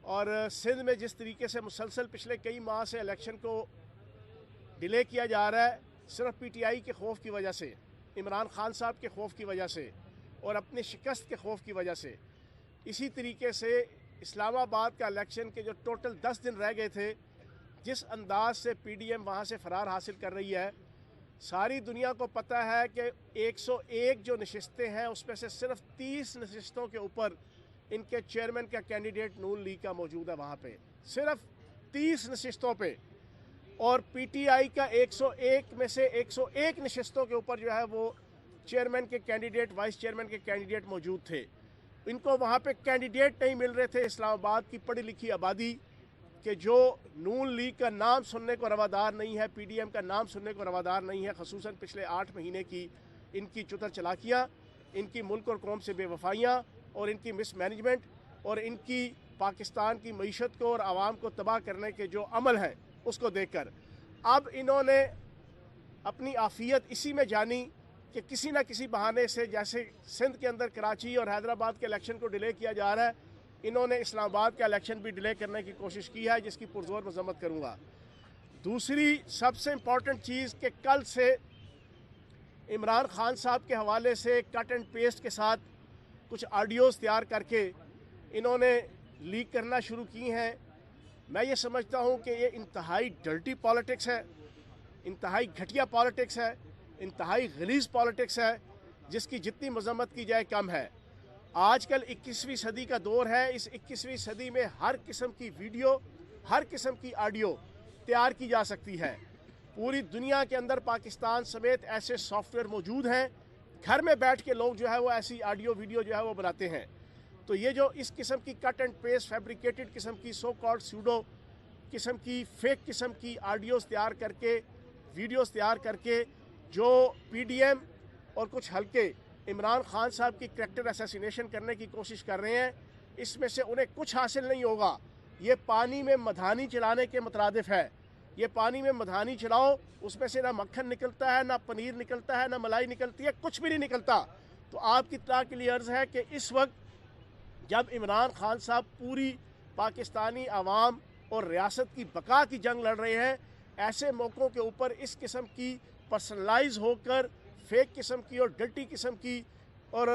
اور سندھ میں جس طریقے سے مسلسل پچھلے کئی ماہ سے الیکشن کو ڈیلے کیا جا رہا ہے صرف پی ٹی آئی کے خوف کی وجہ سے، عمران خان صاحب کے خوف کی وجہ سے اور اپنی شکست کے خوف کی وجہ سے، اسی طریقے سے اسلام آباد کا الیکشن کے جو ٹوٹل 10 دن رہ گئے تھے، جس انداز سے پی ڈی ایم وہاں سے فرار حاصل کر رہی ہے، ساری دنیا کو پتہ ہے کہ 101 جو نشستیں ہیں اس میں سے صرف 30 نشستوں کے اوپر ان کے چیئرمین کا کینڈیڈیٹ نون لیگ کا موجود ہے، وہاں پہ صرف 30 نشستوں پہ، اور پی ٹی آئی کا 101 میں سے 101 نشستوں کے اوپر جو ہے وہ چیئرمین کے کینڈیڈیٹ، وائس چیئرمین کے کینڈیڈیٹ موجود تھے۔ ان کو وہاں پہ کینڈیڈیٹ نہیں مل رہے تھے، اسلام آباد کی پڑھی لکھی آبادی کہ جو نون لیگ کا نام سننے کو روادار نہیں ہے، پی ڈی ایم کا نام سننے کو روادار نہیں ہے، خصوصاً پچھلے 8 مہینے کی ان کی چتر چلاکیاں، ان کی ملک اور قوم سے بے وفائیاں اور ان کی مس مینجمنٹ اور ان کی پاکستان کی معیشت کو اور عوام کو تباہ کرنے کے جو عمل ہے اس کو دیکھ کر اب انہوں نے اپنی عافیت اسی میں جانی کہ کسی نہ کسی بہانے سے، جیسے سندھ کے اندر کراچی اور حیدرآباد کے الیکشن کو ڈیلے کیا جا رہا ہے، انہوں نے اسلام آباد کا الیکشن بھی ڈیلے کرنے کی کوشش کی ہے، جس کی پرزور مذمت کروں گا۔ دوسری سب سے امپورٹنٹ چیز کہ کل سے عمران خان صاحب کے حوالے سے کٹ اینڈ پیسٹ کے ساتھ کچھ آڈیوز تیار کر کے انہوں نے لیک کرنا شروع کی ہیں۔ میں یہ سمجھتا ہوں کہ یہ انتہائی ڈرٹی پالیٹکس ہے، انتہائی گھٹیا پالیٹکس ہے، انتہائی غلیظ پالیٹکس ہے، جس کی جتنی مذمت کی جائے کم ہے۔ آج کل 21ویں صدی کا دور ہے، اس 21ویں صدی میں ہر قسم کی ویڈیو، ہر قسم کی آڈیو تیار کی جا سکتی ہے۔ پوری دنیا کے اندر پاکستان سمیت ایسے سافٹ ویئر موجود ہیں، گھر میں بیٹھ کے لوگ جو ہے وہ ایسی آڈیو ویڈیو جو ہے وہ بناتے ہیں۔ تو یہ جو اس قسم کی کٹ اینڈ پیسٹ فیبریکیٹڈ قسم کی سو کالڈ سیوڈو قسم کی فیک قسم کی آڈیوز تیار کر کے، ویڈیوز تیار کر کے جو پی ڈی ایم اور کچھ حلقے عمران خان صاحب کی کریکٹر اسیسینیشن کرنے کی کوشش کر رہے ہیں، اس میں سے انہیں کچھ حاصل نہیں ہوگا۔ یہ پانی میں مدھانی چلانے کے مترادف ہے۔ یہ پانی میں مدھانی چلاؤ، اس میں سے نہ مکھن نکلتا ہے، نہ پنیر نکلتا ہے، نہ ملائی نکلتی ہے، کچھ بھی نہیں نکلتا۔ تو آپ کی اطلاع کے لیے عرض ہے کہ اس وقت جب عمران خان صاحب پوری پاکستانی عوام اور ریاست کی بقا کی جنگ لڑ رہے ہیں، ایسے موقعوں کے اوپر اس قسم کی پرسنلائز ہو کر فیک قسم کی اور ڈرٹی قسم کی اور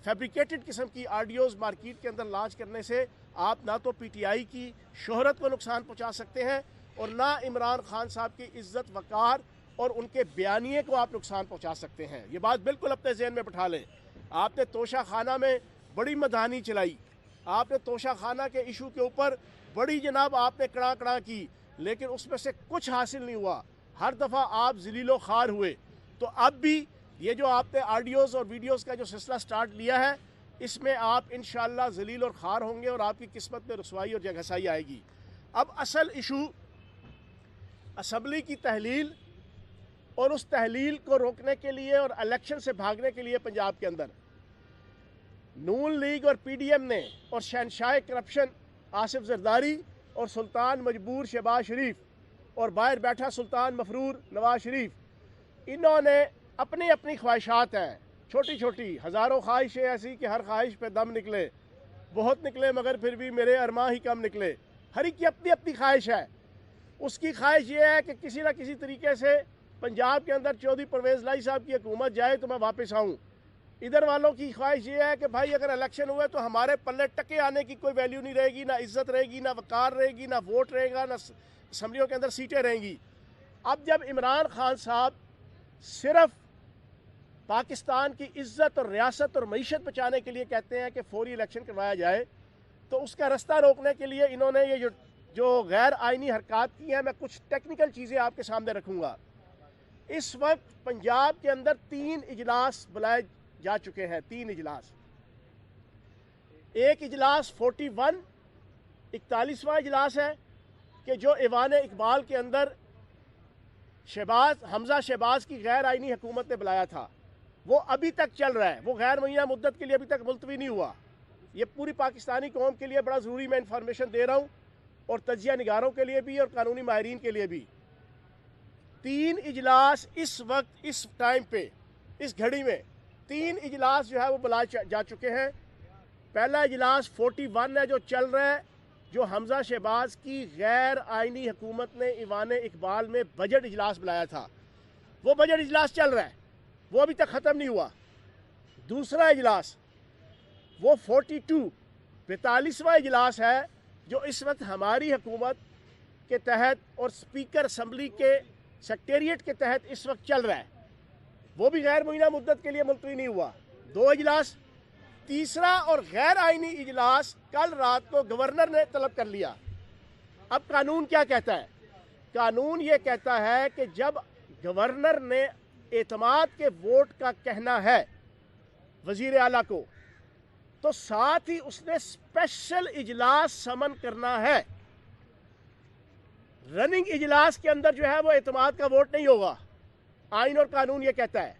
فیبریکیٹڈ قسم کی آڈیوز مارکیٹ کے اندر لانچ کرنے سے آپ نہ تو پی ٹی آئی کی شہرت کو نقصان پہنچا سکتے ہیں اور نہ عمران خان صاحب کی عزت وقار اور ان کے بیانیے کو آپ نقصان پہنچا سکتے ہیں۔ یہ بات بالکل اپنے ذہن میں بٹھا لیں۔ آپ نے توشہ خانہ میں بڑی مدھانی چلائی، آپ نے توشہ خانہ کے ایشو کے اوپر بڑی جناب آپ نے کڑا کڑا کی، لیکن اس میں سے کچھ حاصل نہیں ہوا۔ ہر دفعہ آپ ذلیل و خوار ہوئے۔ تو اب بھی یہ جو آپ نے آڈیوز اور ویڈیوز کا جو سلسلہ سٹارٹ لیا ہے، اس میں آپ انشاءاللہ ذلیل اور خوار ہوں گے اور آپ کی قسمت میں رسوائی اور جگہسائی آئے گی۔ اب اصل ایشو اسمبلی کی تحلیل اور اس تحلیل کو روکنے کے لیے اور الیکشن سے بھاگنے کے لیے پنجاب کے اندر نون لیگ اور پی ڈی ایم نے اور شہنشاہ کرپشن آصف زرداری اور سلطان مجبور شہباز شریف اور باہر بیٹھا سلطان مفرور نواز شریف، انہوں نے اپنی اپنی خواہشات ہیں، چھوٹی چھوٹی ہزاروں خواہشیں ایسی کہ ہر خواہش پہ دم نکلے، بہت نکلے مگر پھر بھی میرے ارماں ہی کم نکلے۔ ہر ایک کی اپنی اپنی خواہش ہے۔ اس کی خواہش یہ ہے کہ کسی نہ کسی طریقے سے پنجاب کے اندر چودھری پرویز لائی صاحب کی حکومت جائے تو میں واپس آؤں۔ ادھر والوں کی خواہش یہ ہے کہ بھائی اگر الیکشن ہوئے تو ہمارے پلے ٹکے آنے کی کوئی ویلیو نہیں رہے گی، نہ عزت رہے گی، نہ وقار رہے گی، نہ ووٹ رہے گا، نہ اسمبلیوں کے اندر سیٹیں رہیں گی۔ اب جب عمران خان صاحب صرف پاکستان کی عزت اور ریاست اور معیشت بچانے کے لیے کہتے ہیں کہ فوری الیکشن کروایا جائے، تو اس کا رستہ روکنے کے لیے انہوں نے یہ جو غیر آئینی حرکات کی ہیں، میں کچھ ٹیکنیکل چیزیں آپ کے سامنے رکھوں گا۔ اس وقت پنجاب کے اندر 3 اجلاس بلائے جا چکے ہیں، 3 اجلاس۔ ایک اجلاس 41واں اجلاس ہے کہ جو ایوان اقبال کے اندر حمزہ شہباز کی غیر آئینی حکومت نے بلایا تھا، وہ ابھی تک چل رہا ہے، وہ غیر معینہ مدت کے لیے ابھی تک ملتوی نہیں ہوا۔ یہ پوری پاکستانی قوم کے لیے بڑا ضروری میں انفارمیشن دے رہا ہوں، اور تجزیہ نگاروں کے لیے بھی اور قانونی ماہرین کے لیے بھی۔ 3 اجلاس اس وقت اس ٹائم پہ اس گھڑی میں 3 اجلاس جو ہے وہ بلائے جا چکے ہیں۔ پہلا اجلاس 41 ہے جو چل رہا ہے، جو حمزہ شہباز کی غیر آئینی حکومت نے ایوان اقبال میں بجٹ اجلاس بلایا تھا، وہ بجٹ اجلاس چل رہا ہے، وہ ابھی تک ختم نہیں ہوا۔ دوسرا اجلاس وہ 42واں اجلاس ہے جو اس وقت ہماری حکومت کے تحت اور اسپیکر اسمبلی کے سیکریٹریٹ کے تحت اس وقت چل رہا ہے، وہ بھی غیر معینہ مدت کے لیے ملتوی نہیں ہوا۔ 2 اجلاس۔ تیسرا اور غیر آئینی اجلاس کل رات کو گورنر نے طلب کر لیا۔ اب قانون کیا کہتا ہے؟ قانون یہ کہتا ہے کہ جب گورنر نے اعتماد کے ووٹ کا کہنا ہے وزیر اعلیٰ کو، تو ساتھ ہی اس نے اسپیشل اجلاس سمن کرنا ہے۔ رننگ اجلاس کے اندر جو ہے وہ اعتماد کا ووٹ نہیں ہوگا۔ آئین اور قانون یہ کہتا ہے،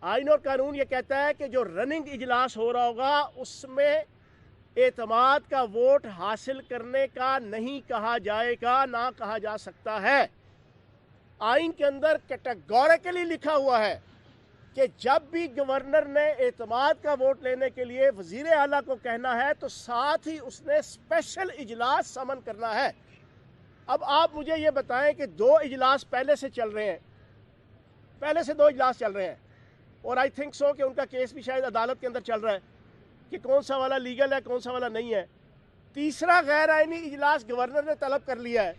آئین اور قانون یہ کہتا ہے کہ جو رننگ اجلاس ہو رہا ہوگا اس میں اعتماد کا ووٹ حاصل کرنے کا نہیں کہا جائے گا، نہ کہا جا سکتا ہے۔ آئین کے اندر کیٹیگوریکلی لکھا ہوا ہے کہ جب بھی گورنر نے اعتماد کا ووٹ لینے کے لیے وزیر اعلیٰ کو کہنا ہے تو ساتھ ہی اس نے اسپیشل اجلاس سمن کرنا ہے۔ اب آپ مجھے یہ بتائیں کہ 2 اجلاس پہلے سے چل رہے ہیں، پہلے سے 2 اجلاس چل رہے ہیں، اور آئی تھنک سو کہ ان کا کیس بھی شاید عدالت کے اندر چل رہا ہے کہ کون سا والا لیگل ہے کون سا والا نہیں ہے۔ تیسرا غیر آئینی اجلاس گورنر نے طلب کر لیا ہے۔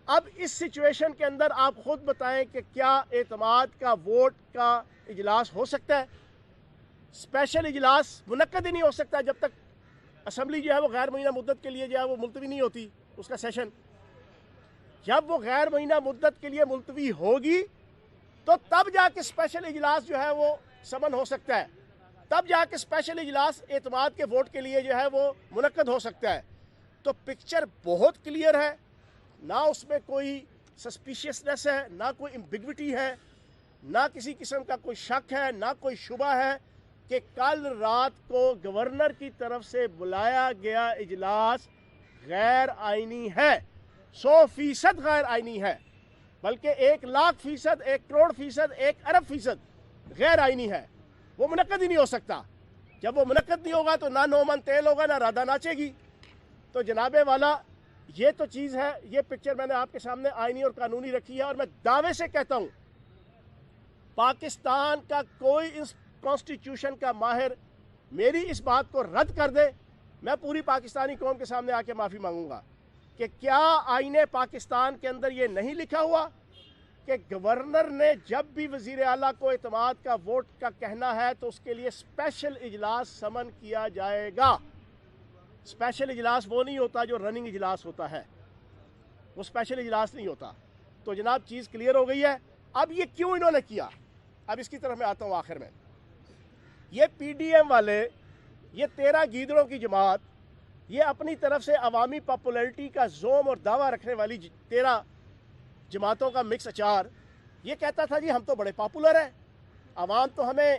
اب اس سچویشن کے اندر آپ خود بتائیں کہ کیا اعتماد کا ووٹ کا اجلاس ہو سکتا ہے؟ اسپیشل اجلاس منعقد ہی نہیں ہو سکتا جب تک اسمبلی جو ہے وہ غیر معینہ مدت کے لیے جو ہے وہ ملتوی نہیں ہوتی اس کا سیشن۔ جب وہ غیر معینہ مدت کے لیے ملتوی ہوگی تو تب جا کے اسپیشل اجلاس جو ہے وہ سمن ہو سکتا ہے، تب جا کے اسپیشل اجلاس اعتماد کے ووٹ کے لیے جو ہے وہ منعقد ہو سکتا ہے۔ تو پکچر بہت کلیئر ہے، نہ اس میں کوئی سسپیشیسنس ہے، نہ کوئی امبیگوٹی ہے، نہ کسی قسم کا کوئی شک ہے، نہ کوئی شبہ ہے کہ کل رات کو گورنر کی طرف سے بلایا گیا اجلاس غیر آئینی ہے، 100% غیر آئینی ہے، بلکہ 1,00,000%، 1,00,00,000%، 1,00,000,000% غیر آئینی ہے۔ وہ منعقد ہی نہیں ہو سکتا۔ جب وہ منعقد نہیں ہوگا تو نہ 9 من تیل ہوگا، نہ رادہ ناچے گی۔ تو جناب والا یہ تو چیز ہے، یہ پکچر میں نے آپ کے سامنے آئینی اور قانونی رکھی ہے، اور میں دعوے سے کہتا ہوں پاکستان کا کوئی اس کانسٹیٹیوشن کا ماہر میری اس بات کو رد کر دے، میں پوری پاکستانی قوم کے سامنے آ کے معافی مانگوں گا کہ کیا آئین پاکستان کے اندر یہ نہیں لکھا ہوا کہ گورنر نے جب بھی وزیر اعلیٰ کو اعتماد کا ووٹ کا کہنا ہے تو اس کے لیے اسپیشل اجلاس سمن کیا جائے گا۔ اسپیشل اجلاس وہ نہیں ہوتا جو رننگ اجلاس ہوتا ہے، وہ اسپیشل اجلاس نہیں ہوتا۔ تو جناب چیز کلیئر ہو گئی ہے۔ اب یہ کیوں انہوں نے کیا، اب اس کی طرف میں آتا ہوں آخر میں۔ یہ پی ڈی ایم والے، یہ 13 گیدڑوں کی جماعت، یہ اپنی طرف سے عوامی پاپولیرٹی کا زوم اور دعویٰ رکھنے والی 13 جماعتوں کا مکس اچار، یہ کہتا تھا جی ہم تو بڑے پاپولر ہیں، عوام تو ہمیں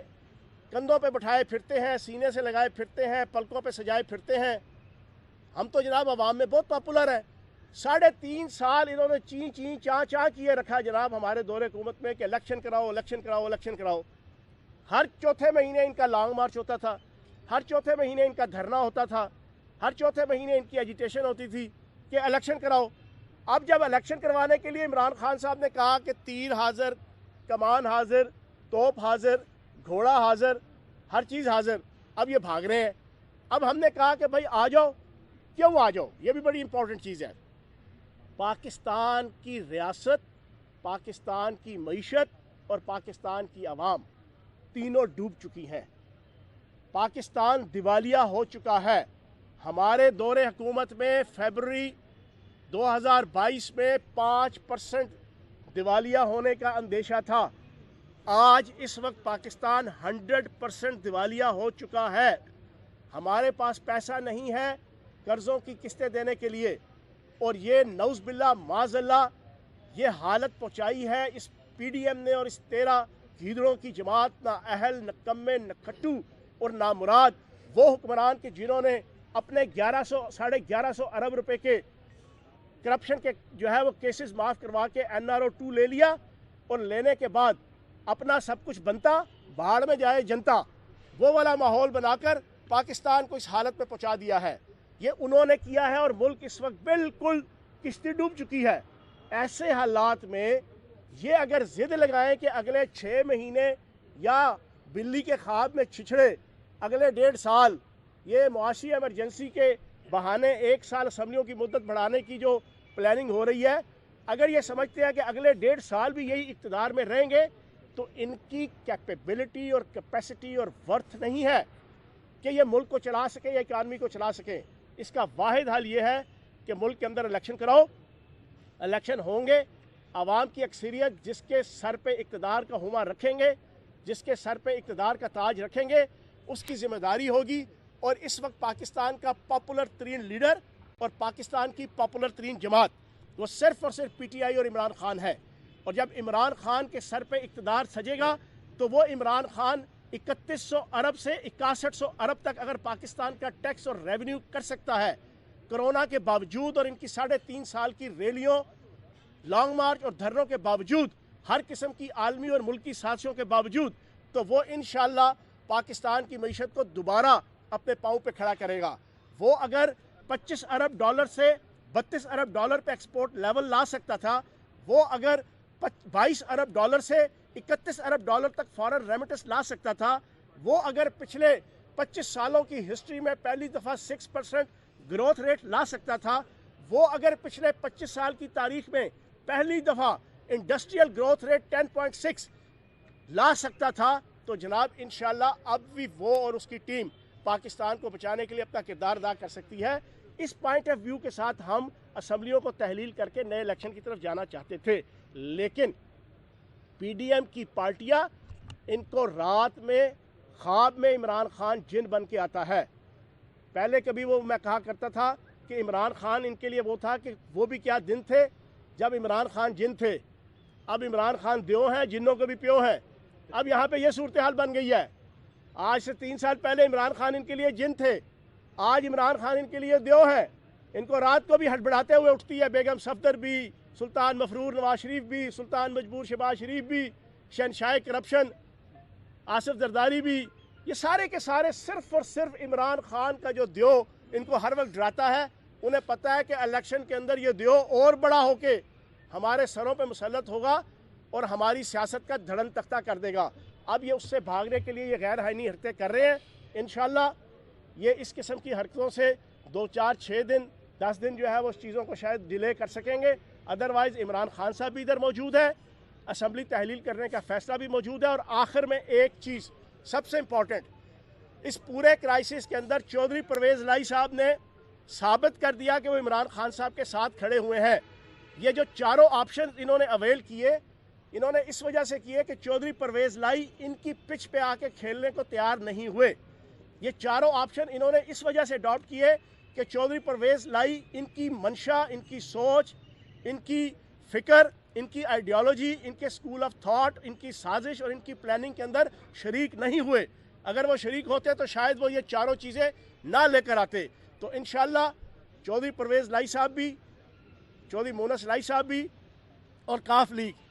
کندھوں پہ بٹھائے پھرتے ہیں، سینے سے لگائے پھرتے ہیں، پلکوں پہ سجائے پھرتے ہیں، ہم تو جناب عوام میں بہت پاپولر ہیں۔ 3.5 سال انہوں نے چین چین چاں چاں کیے رکھا جناب ہمارے دور حکومت میں کہ الیکشن کراؤ، الیکشن کراؤ، الیکشن کراؤ۔ ہر چوتھے مہینے ان کا لانگ مارچ ہوتا تھا، ہر چوتھے مہینے ان کا دھرنا ہوتا تھا، ہر چوتھے مہینے ان کی ایجیٹیشن ہوتی تھی کہ الیکشن کراؤ۔ اب جب الیکشن کروانے کے لیے عمران خان صاحب نے کہا کہ تیر حاضر، کمان حاضر، توپ حاضر، گھوڑا حاضر، ہر چیز حاضر، اب یہ بھاگ رہے ہیں۔ اب ہم نے کہا کہ بھائی آ جاؤ۔ کیوں آ جاؤ؟ یہ بھی بڑی امپورٹنٹ چیز ہے۔ پاکستان کی ریاست، پاکستان کی معیشت اور پاکستان کی عوام تینوں ڈوب چکی ہیں۔ پاکستان دیوالیہ ہو چکا ہے۔ ہمارے دور حکومت میں فیبروری 2022 میں 5% دیوالیہ ہونے کا اندیشہ تھا۔ آج اس وقت پاکستان 100% دیوالیہ ہو چکا ہے۔ ہمارے پاس پیسہ نہیں ہے قرضوں کی قسطیں دینے کے لیے، اور یہ نعوذ باللہ معاذ اللہ یہ حالت پہنچائی ہے اس پی ڈی ایم نے اور اس 13 گیدڑوں کی جماعت، نہ اہل، نہ کمے، نہ کھٹو اور نہ مراد، وہ حکمران کے جنہوں نے اپنے 1100 ارب روپے کے کرپشن کے جو ہے وہ کیسز معاف کروا کے NRO2 لے لیا، اور لینے کے بعد اپنا سب کچھ بنتا، بھاڑ میں جائے جنتا، وہ والا ماحول بنا کر پاکستان کو اس حالت پہ پہنچا دیا ہے۔ یہ انہوں نے کیا ہے اور ملک اس وقت بالکل کشتی ڈوب چکی ہے۔ ایسے حالات میں یہ اگر ضد لگائیں کہ اگلے 6 مہینے یا بلی کے خواب میں چھچڑے اگلے 1.5 سال یہ معاشی ایمرجنسی کے بہانے 1 سال اسمبلیوں کی مدت بڑھانے کی جو پلاننگ ہو رہی ہے، اگر یہ سمجھتے ہیں کہ اگلے 1.5 سال بھی یہی اقتدار میں رہیں گے تو ان کی کیپیبلٹی اور کیپیسٹی اور ورتھ نہیں ہے کہ یہ ملک کو چلا سکیں یا اکانومی کو چلا سکیں۔ اس کا واحد حل یہ ہے کہ ملک کے اندر الیکشن کراؤ، الیکشن ہوں گے، عوام کی اکثریت جس کے سر پہ اقتدار کا ہما رکھیں گے، جس کے سر پہ اقتدار کا تاج رکھیں گے، اس کی ذمہ داری ہوگی۔ اور اس وقت پاکستان کا پاپولر ترین لیڈر اور پاکستان کی پاپولر ترین جماعت وہ صرف اور صرف پی ٹی آئی اور عمران خان ہے۔ اور جب عمران خان کے سر پہ اقتدار سجے گا تو وہ عمران خان 3100 ارب سے 6100 ارب تک اگر پاکستان کا ٹیکس اور ریونیو کر سکتا ہے، کرونا کے باوجود اور ان کی 3.5 سال کی ریلیوں، لانگ مارچ اور دھرنوں کے باوجود، ہر قسم کی عالمی اور ملکی سازشوں کے باوجود، تو وہ انشاءاللہ پاکستان کی معیشت کو دوبارہ اپنے پاؤں پہ کھڑا کرے گا۔ وہ اگر 25 ارب ڈالر سے 32 ارب ڈالر پہ ایکسپورٹ لیول لا سکتا تھا، وہ اگر 22 ارب ڈالر سے 31 ارب ڈالر تک فارن ریمیٹنس لا سکتا تھا، وہ اگر پچھلے 25 سالوں کی ہسٹری میں پہلی دفعہ 6% گروتھ ریٹ لا سکتا تھا، وہ اگر پچھلے 25 سال کی تاریخ میں پہلی دفعہ انڈسٹریل گروتھ ریٹ 10.6 لا سکتا تھا، تو جناب انشاءاللہ اب بھی وہ اور اس کی ٹیم پاکستان کو بچانے کے لیے اپنا کردار ادا کر سکتی ہے۔ اس پوائنٹ آف ویو کے ساتھ ہم اسمبلیوں کو تحلیل کر کے نئے الیکشن کی طرف جانا چاہتے تھے، لیکن پی ڈی ایم کی پارٹیاں ان کو رات میں خواب میں عمران خان جن بن کے آتا ہے۔ پہلے کبھی وہ میں کہا کرتا تھا کہ عمران خان ان کے لیے وہ تھا کہ وہ بھی کیا دن تھے جب عمران خان جن تھے، اب عمران خان دیو ہیں، جنوں کے بھی پیو ہیں۔ اب یہاں پہ یہ صورتحال بن گئی ہے۔ آج سے 3 سال پہلے عمران خان ان کے لیے جن تھے، آج عمران خان ان کے لیے دیو ہیں۔ ان کو رات کو بھی ہڑبڑاتے ہوئے اٹھتی ہے بیگم صفدر بھی، سلطان مفرور نواز شریف بھی، سلطان مجبور شہباز شریف بھی، شہنشاہ کرپشن آصف زرداری بھی، یہ سارے کے سارے صرف اور صرف عمران خان کا جو دیو ان کو ہر وقت ڈراتا ہے۔ انہیں پتہ ہے کہ الیکشن کے اندر یہ دیو اور بڑا ہو کے ہمارے سروں پہ مسلط ہوگا اور ہماری سیاست کا دھڑن تختہ کر دے گا۔ اب یہ اس سے بھاگنے کے لیے یہ غیر آئینی حرکتیں کر رہے ہیں۔ انشاءاللہ یہ اس قسم کی حرکتوں سے 2 4 6 دن 10 دن جو ہے وہ اس چیزوں کو شاید ڈیلے کر سکیں گے۔ ادروائز عمران خان صاحب بھی ادھر موجود ہے، اسمبلی تحلیل کرنے کا فیصلہ بھی موجود ہے۔ اور آخر میں ایک چیز سب سے امپورٹنٹ، اس پورے کرائسس کے اندر چودھری پرویز الہی صاحب نے ثابت کر دیا کہ وہ عمران خان صاحب کے ساتھ کھڑے ہوئے ہیں۔ یہ جو چاروں آپشن انہوں نے اویل کیے، انہوں نے اس وجہ سے کیے کہ چودھری پرویز الہی ان کی پچ پہ آ کے کھیلنے کو تیار نہیں ہوئے۔ یہ چاروں آپشن انہوں نے اس وجہ سے اڈاپٹ کیے کہ چودھری پرویز الہی ان کی منشا، ان کی سوچ، ان کی فکر، ان کی آئیڈیالوجی، ان کے اسکول آف تھاٹ، ان کی سازش اور ان کی پلاننگ کے اندر شریک نہیں ہوئے۔ اگر وہ شریک ہوتے تو شاید وہ یہ چاروں چیزیں نہ لے کر آتے۔ تو انشاءاللہ چودھری پرویز الہی صاحب بھی، چودھری مونس الہی صاحب بھی اور کاف لیگ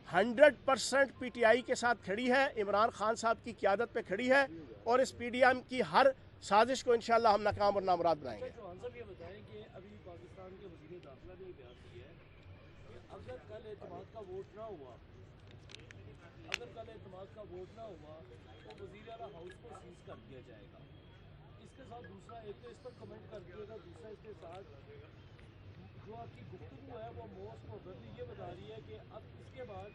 100% پی ٹی آئی کے ساتھ کھڑی ہے، عمران خان صاحب کی قیادت پہ کھڑی ہے، اور اس پی ڈی ایم کی ہر سازش کو انشاءاللہ ہم ناکام اور نامراد بنائیں گے۔ چوہان صاحب یہ بتائیں کہ ابھی پاکستان کے وزیر داخلہ نے یہ بیان کیا ہے کہ اگر کل اعتماد کا ووٹ نہ ہوا تو وزیر اعلیٰ ہاؤس کو سیز کر دیا جائے گا۔ اس کے ساتھ دوسرا ایک تو اس پر کمنٹ کر دیے گا، دوسرا اس کے ساتھ جو آپ کی گفتگو ہے وہ موسٹ پروبیبلی یہ بتا رہی ہے کہ اب اس کے بعد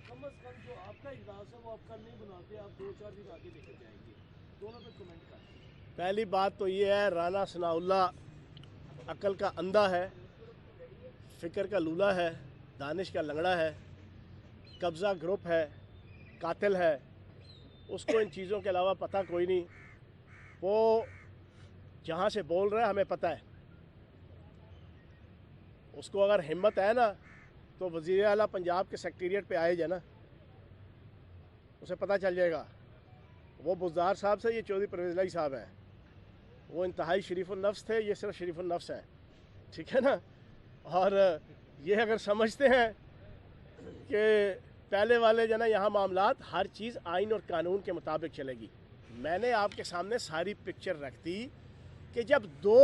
کم از کم جو آپ کا اجلاس ہے وہ آپ کل نہیں بناتے، آپ 2 4 دن آگے لے کے جائیں گے۔ دونوں پہ کمنٹ کر دیں۔ پہلی بات تو یہ ہے، رانا ثناء اللہ عقل کا اندھا ہے، فکر کا لولا ہے، دانش کا لنگڑا ہے، قبضہ گروپ ہے، قاتل ہے، اس کو ان چیزوں کے علاوہ پتہ کوئی نہیں۔ وہ جہاں سے بول رہا ہے ہمیں پتہ ہے، اس کو اگر ہمت ہے نا تو وزیر اعلیٰ پنجاب کے سیکریٹریٹ پہ آئے جائے نا، اسے پتہ چل جائے گا۔ وہ بزدار صاحب سے، یہ چودھری پرویز الہی صاحب ہیں، وہ انتہائی شریف النفس تھے، یہ صرف شریف النفس ہیں، ٹھیک ہے نا۔ اور یہ اگر سمجھتے ہیں کہ پہلے والے جو نا یہاں معاملات ہر چیز آئین اور قانون کے مطابق چلے گی، میں نے آپ کے سامنے ساری پکچر رکھ دی کہ جب 2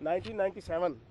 1997